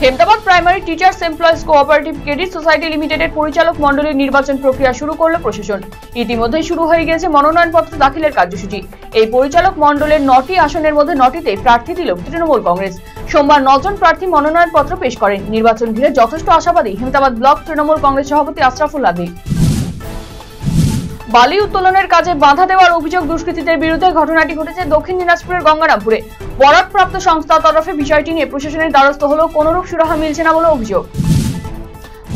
Hemtabad primary teachers employees cooperative credit society লিমিটেডের পরিচালক মণ্ডলীর নির্বাচন প্রক্রিয়া শুরু করল প্রশাসন। ইতিমধ্যেই শুরু হয়ে গেছে মনোনয়নপত্র দাখিলের কার্যসূচি। এই পরিচালক মণ্ডলের 9টি আসনের মধ্যে 9টিতে প্রার্থী দিল তৃণমূল কংগ্রেস। সোমবার 9 জন প্রার্থী মনোনয়নপত্র পেশ করেন। নির্বাচন ঘিরে যথেষ্ট আশাবাদী হেমতাবাদ ব্লক তৃণমূল কংগ্রেস সভাপতি আশরাফুল আদি। বালি উত্তোলনের কাজে বাধা দেওয়ার অভিযোগ দুষ্কৃতীদের বিরুদ্ধে। ঘটনাটি ঘটেছে দক্ষিণ দিনাজপুরের গঙ্গারামপুরে। বরাদপ্রাপ্ত সংস্থার তরফে বিষয়টি নিয়ে প্রশাসনের দ্বারস্থ হলেও কোনরূপ সুরাহা মিলছে না বলে অভিযোগ।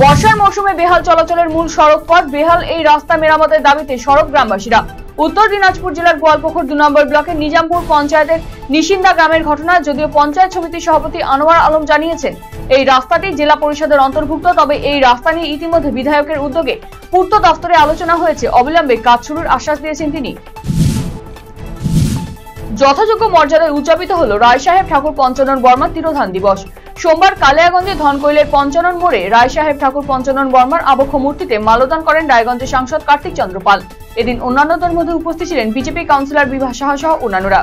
বর্ষার মৌসুমে বেহাল চলাচলের মূল সড়ক পথ বেহাল, এই রাস্তা মেরামতের দাবিতে সড়ক গ্রামবাসীরা। উত্তর দিনাজপুর জেলার গোয়ালপুকুর 2 নম্বর ব্লকের নিজামপুর পঞ্চায়েতের নিশিন্দা গ্রামের ঘটনা। যদিও পঞ্চায়েত সমিতির সভাপতি আনোয়ার আলম জানিয়েছেন এই রাস্তাটি জেলা পরিষদের অন্তর্ভুক্ত, তবে এই রাস্তা নিয়ে ইতিমধ্যে বিধায়কের উদ্যোগে পূর্ত দফতরে আলোচনা হয়েছে। অবিলম্বে কাজ শুরুর আশ্বাস দিয়েছেন তিনি। যথাযোগ্য মর্যাদায় উদযাপিত হল রায় সাহেব ঠাকুর পঞ্চানন বর্মার তিরোধান দিবস। সোমবার কালিয়াগঞ্জে ধনকৈলের পঞ্চানন মোড়ে রায় সাহেব ঠাকুর পঞ্চানন বর্মার আবক্ষ মূর্তিতে মাল্যদান করেন রায়গঞ্জের সাংসদ কার্তিক চন্দ্র পাল। এদিন অন্যান্যদের মধ্যে উপস্থিত ছিলেন বিজেপি কাউন্সিলর বিভা সাহা সহ অন্যান্যরা।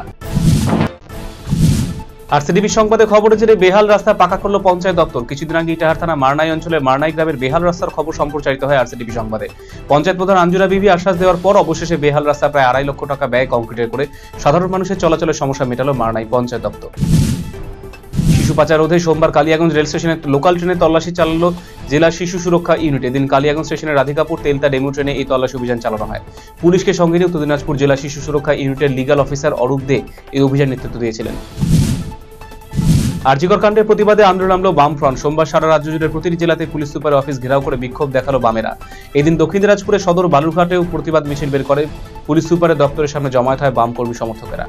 আরসিটিভি সংবাদে খবরে জেনে বেহাল রাস্তা পাকা করল পঞ্চায়েত দপ্তর। কিছুদিন আগে ইটাহার থানা মারনাই অঞ্চলের মারনাই গ্রামের বেহাল রাস্তার খবর সম্প্রচারিত হয় আরসিটিভি সংবাদে। পঞ্চায়েত প্রধান আঞ্জুরা বিবি আশ্বাস দেওয়ার পর অবশেষে বেহাল রাস্তা প্রায় 2.5 লক্ষ টাকা ব্যয় কংক্রিটের করে সাধারণ মানুষের চলাচলের সমস্যা মেটালো মারনাই পঞ্চায়েত দপ্তর। শিশু পাচার রোধে সোমবার কালিয়াগঞ্জ রেল স্টেশনে লোকাল ট্রেনে তল্লাশি চালালো জেলা শিশু সুরক্ষা ইউনিট। এদিন কালিয়াগঞ্জ স্টেশনের রাধিকাপুর তেলতা ডেমু ট্রেনে এই তল্লাশি অভিযান চালানো হয়। পুলিশকে সঙ্গে নিয়ে উত্তর দিনাজপুর জেলা শিশু সুরক্ষা ইউনিটের লিগ্যাল অফিসার অরূপ দে এই অভিযান নেতৃত্ব দিয়েছিলেন। আরজিকর কাণ্ডের প্রতিবাদে আন্দোলন নামল বামফ্রন্ট। সোমবার সারা রাজ্য জুড়ে প্রতিটি জেলাতে পুলিশ সুপারের অফিস ঘেরাও করে বিক্ষোভ দেখালো বামেরা। এদিন দক্ষিণ দিনাজপুরে সদর বালুরঘাটেও প্রতিবাদ মিছিল বের করে পুলিশ সুপারের দপ্তরের সামনে জমায়েত হয় বাম কর্মী সমর্থকেরা।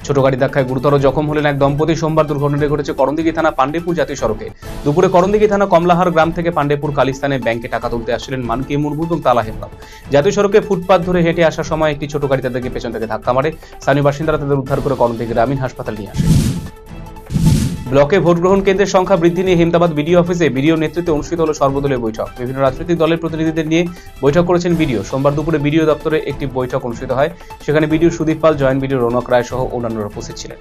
ছোট গাড়ি ধাক্কায় গুরুতর জখম হলেন এক দম্পতি। সোমবার দুর্ঘটনাটি ঘটেছে করণদিঘি থানা পান্ডেপুর জাতীয় সড়কে। দুপুরে করণদিঘি থানা কমলাহার গ্রাম থেকে পান্ডেপুর কালিস্তানে ব্যাংকে টাকা তুলতে আসছিলেন মানকি মুর্মু এবং তালা হেমব্রম। জাতীয় সড়কে ফুটপাত ধরে হেঁটে আসার সময় একটি ছোট গাড়ি তাদেরকে পেছন থেকে ধাক্কা মারে। স্থানীয় বাসিন্দারা তাদের উদ্ধার করে করণদিঘি গ্রামীণ হাসপাতাল নিয়ে আসে। ব্লকে ভোট গ্রহণ কেন্দ্রের সংখ্যা বৃদ্ধি নিয়ে হেমতাবাদ বিডিও অফিসে বিডিও নেতৃত্বে অনুষ্ঠিত হল সর্বদলীয় বৈঠক। বিভিন্ন রাজনৈতিক দলের প্রতিনিধিদের নিয়ে বৈঠক করেছেন বিডিও। সোমবার দুপুরে বিডিও দপ্তরে একটি বৈঠক অনুষ্ঠিত হয়। সেখানে বিডিও সুদীপ পাল, জয়েন্ট বিডিও রৌনক রায় সহ অন্যান্যরা উপস্থিত ছিলেন।